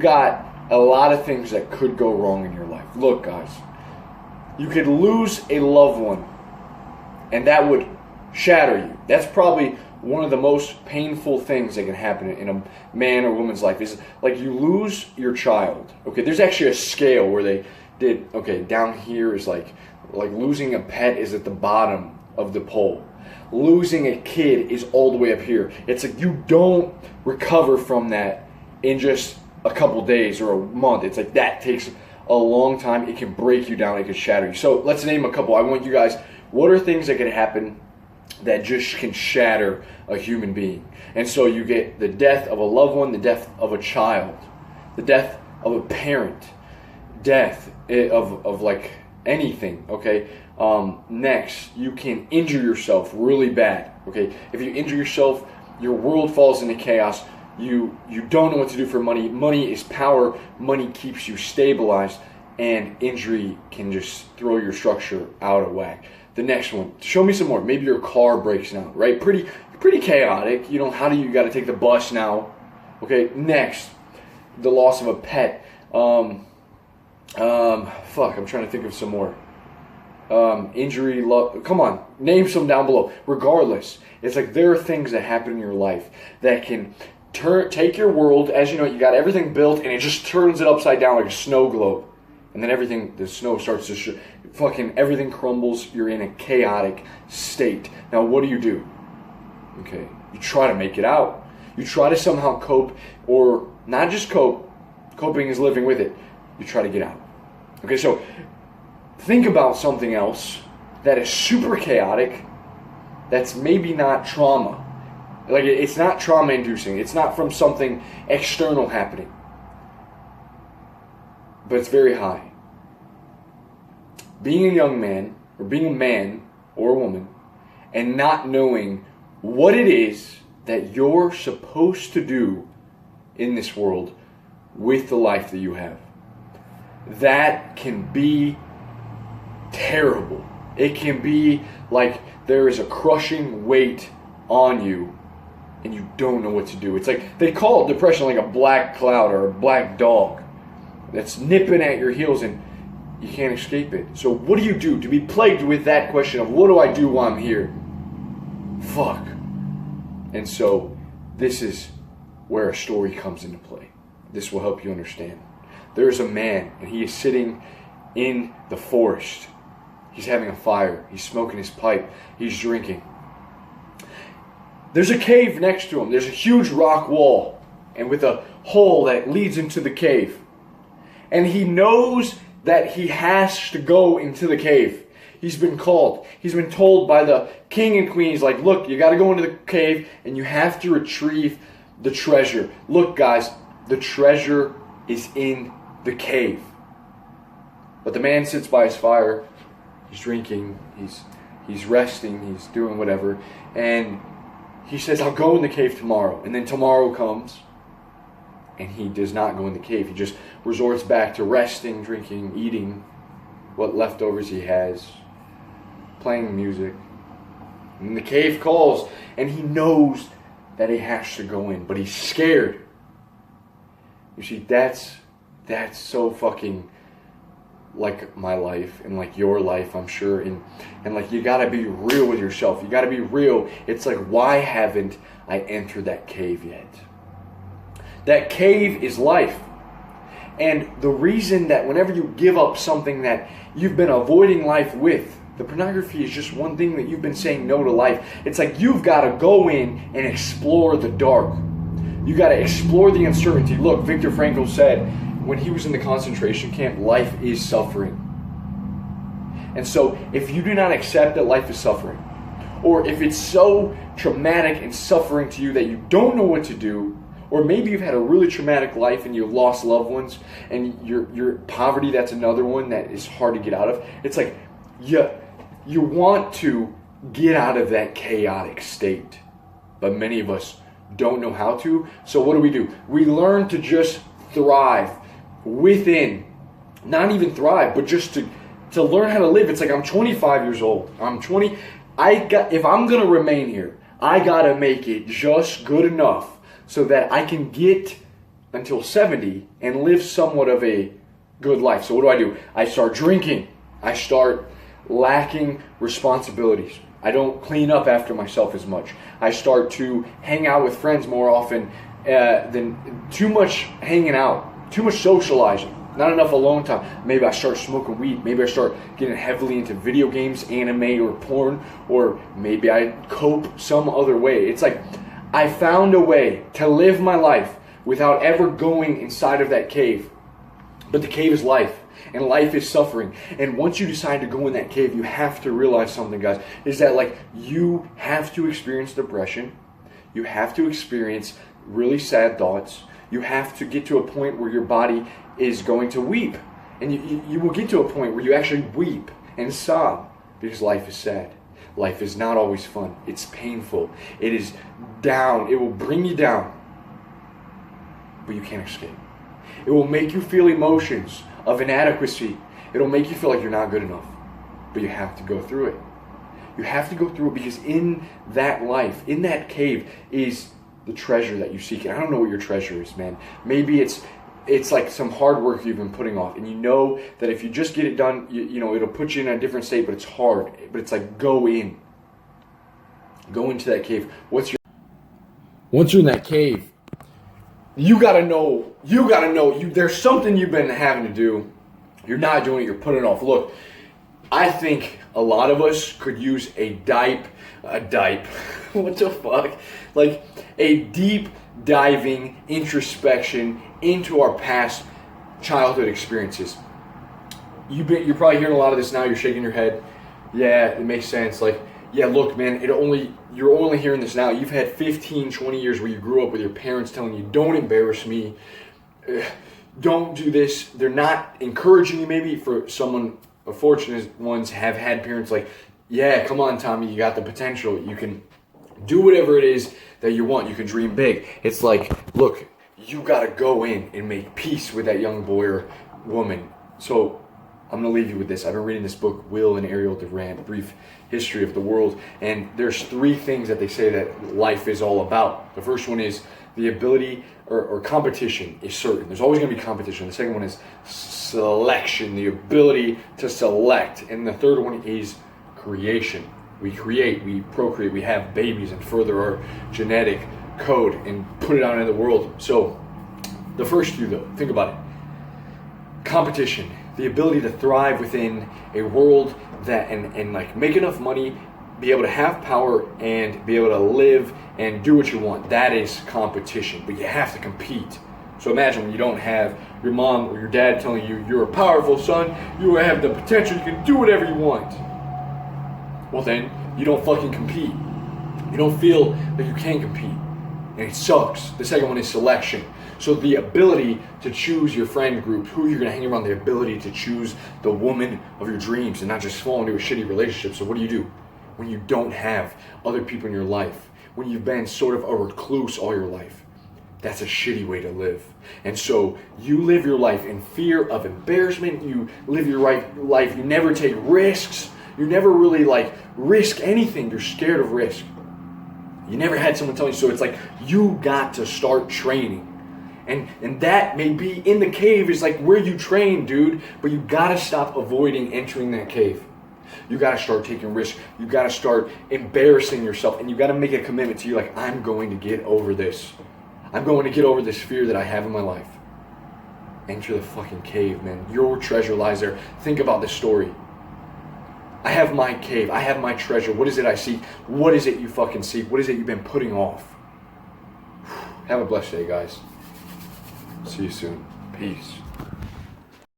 got a lot of things that could go wrong in your life. Look, guys, you could lose a loved one, and that would shatter you. That's probably one of the most painful things that can happen in a man or woman's life, is like you lose your child. Okay, there's actually a scale where they did, okay, down here is like losing a pet is at the bottom of the pole. Losing a kid is all the way up here. It's like you don't recover from that in just a couple days or a month. It's like that takes a long time. It can break you down. It can shatter you. So let's name a couple. I want you guys, what are things that can happen that just can shatter a human being? And so you get the death of a loved one, the death of a child, the death of a parent, death of like anything, okay? Next, you can injure yourself really bad, okay? If you injure yourself, your world falls into chaos. You don't know what to do for money. Money is power. Money keeps you stabilized, and injury can just throw your structure out of whack. The next one, show me some more. Maybe your car breaks down, right? Pretty chaotic. You know, how do you got to take the bus now? Okay, next, the loss of a pet. I'm trying to think of some more. Injury, come on, name some down below. Regardless, it's like there are things that happen in your life that can take your world, as you know, you got everything built, and it just turns it upside down like a snow globe. And then the snow starts to everything crumbles. You're in a chaotic state. Now, what do? Okay, you try to make it out. You try to somehow cope, or not just cope. Coping is living with it. You try to get out. Okay, so think about something else that is super chaotic, that's maybe not trauma. Like, it's not trauma-inducing. It's not from something external happening. But it's very high. Being a young man, or being a man or a woman, and not knowing what it is that you're supposed to do in this world with the life that you have. That can be terrible. It can be like there is a crushing weight on you and you don't know what to do. It's like they call depression like a black cloud or a black dog that's nipping at your heels and you can't escape it. So what do you do to be plagued with that question of what do I do while I'm here? Fuck. And so this is where a story comes into play. This will help you understand. There is a man and he is sitting in the forest. He's having a fire. He's smoking his pipe. He's drinking. There's a cave next to him. There's a huge rock wall, and with a hole that leads into the cave. And he knows that he has to go into the cave. He's been called. He's been told by the king and queen, he's like, look, you got to go into the cave, and you have to retrieve the treasure. Look, guys, the treasure is in the cave. But the man sits by his fire. He's drinking, he's resting, he's doing whatever, and he says, I'll go in the cave tomorrow. And then tomorrow comes, and he does not go in the cave. He just resorts back to resting, drinking, eating what leftovers he has, playing music. And the cave calls, and he knows that he has to go in, but he's scared. You see, that's so fucking like my life and like your life, I'm sure, and like you gotta be real with yourself. You gotta be real. It's like, why haven't I entered that cave yet? That cave is life. And the reason that whenever you give up something that you've been avoiding life with, the pornography is just one thing that you've been saying no to life. It's like you've got to go in and explore the dark. You got to explore the uncertainty. Look, Viktor Frankl said, when he was in the concentration camp, life is suffering. And so if you do not accept that life is suffering, or if it's so traumatic and suffering to you that you don't know what to do, or maybe you've had a really traumatic life and you've lost loved ones, and your poverty, that's another one that is hard to get out of. It's like you want to get out of that chaotic state, but many of us don't know how to. So what do? We learn to just thrive within, not even thrive, but just to learn how to live. It's like, I'm 25 years old. If I'm going to remain here, I got to make it just good enough so that I can get until 70 and live somewhat of a good life. So what do? I start drinking. I start lacking responsibilities. I don't clean up after myself as much. I start to hang out with friends more often than too much hanging out, too much socializing, not enough alone time. Maybe I start smoking weed. Maybe I start getting heavily into video games, anime, or porn, or maybe I cope some other way. It's like I found a way to live my life without ever going inside of that cave. But the cave is life, and life is suffering. And once you decide to go in that cave, you have to realize something, guys, is that like you have to experience depression. You have to experience really sad thoughts. You have to get to a point where your body is going to weep. And you will get to a point where you actually weep and sob because life is sad. Life is not always fun. It's painful. It is down. It will bring you down. But you can't escape. It will make you feel emotions of inadequacy. It'll make you feel like you're not good enough. But you have to go through it. You have to go through it because in that life, in that cave, is the treasure that you seek. And I don't know what your treasure is, man. Maybe it's like some hard work you've been putting off, and you know that if you just get it done, you know it'll put you in a different state. But it's hard. But it's like go into that cave. Once you're in that cave, you gotta know. There's something you've been having to do. You're not doing it. You're putting it off. Look, I think a lot of us could use a what the fuck? Like a deep diving introspection into our past childhood experiences. You're probably hearing a lot of this now. You're shaking your head. Yeah, it makes sense. Like, yeah, look, man, you're only hearing this now. You've had 15, 20 years where you grew up with your parents telling you, don't embarrass me. Don't do this. They're not encouraging you. Maybe for someone, fortunate ones have had parents like, yeah, come on, Tommy, you got the potential. You can do whatever it is that you want. You can dream big. It's like, look, you got to go in and make peace with that young boy or woman. So I'm going to leave you with this. I've been reading this book, Will and Ariel Durant, Brief History of the World. And there's 3 things that they say that life is all about. The first one is the ability or competition is certain. There's always going to be competition. The second one is selection, the ability to select. And the third one is creation. We create, we procreate, we have babies and further our genetic code and put it out into the world. So the first 2 though, think about it. Competition, the ability to thrive within a world that and like make enough money, be able to have power and be able to live and do what you want. That is competition, but you have to compete. So imagine when you don't have your mom or your dad telling you, you're a powerful son, you have the potential, you can do whatever you want. Well then, you don't fucking compete. You don't feel that you can compete. And it sucks. The second one is selection. So the ability to choose your friend group, who you're going to hang around, the ability to choose the woman of your dreams and not just fall into a shitty relationship. So what do? When you don't have other people in your life, when you've been sort of a recluse all your life, that's a shitty way to live. And so you live your life in fear of embarrassment. You live your life, you never take risks. You never really like risk anything. You're scared of risk. You never had someone tell you. So it's like you got to start training. And that may be in the cave is like where you train, dude. But you got to stop avoiding entering that cave. You got to start taking risks. You got to start embarrassing yourself. And you got to make a commitment to you like, I'm going to get over this. I'm going to get over this fear that I have in my life. Enter the fucking cave, man. Your treasure lies there. Think about this story. I have my cave. I have my treasure. What is it I seek? What is it you fucking seek? What is it you've been putting off? Have a blessed day, guys. See you soon. Peace.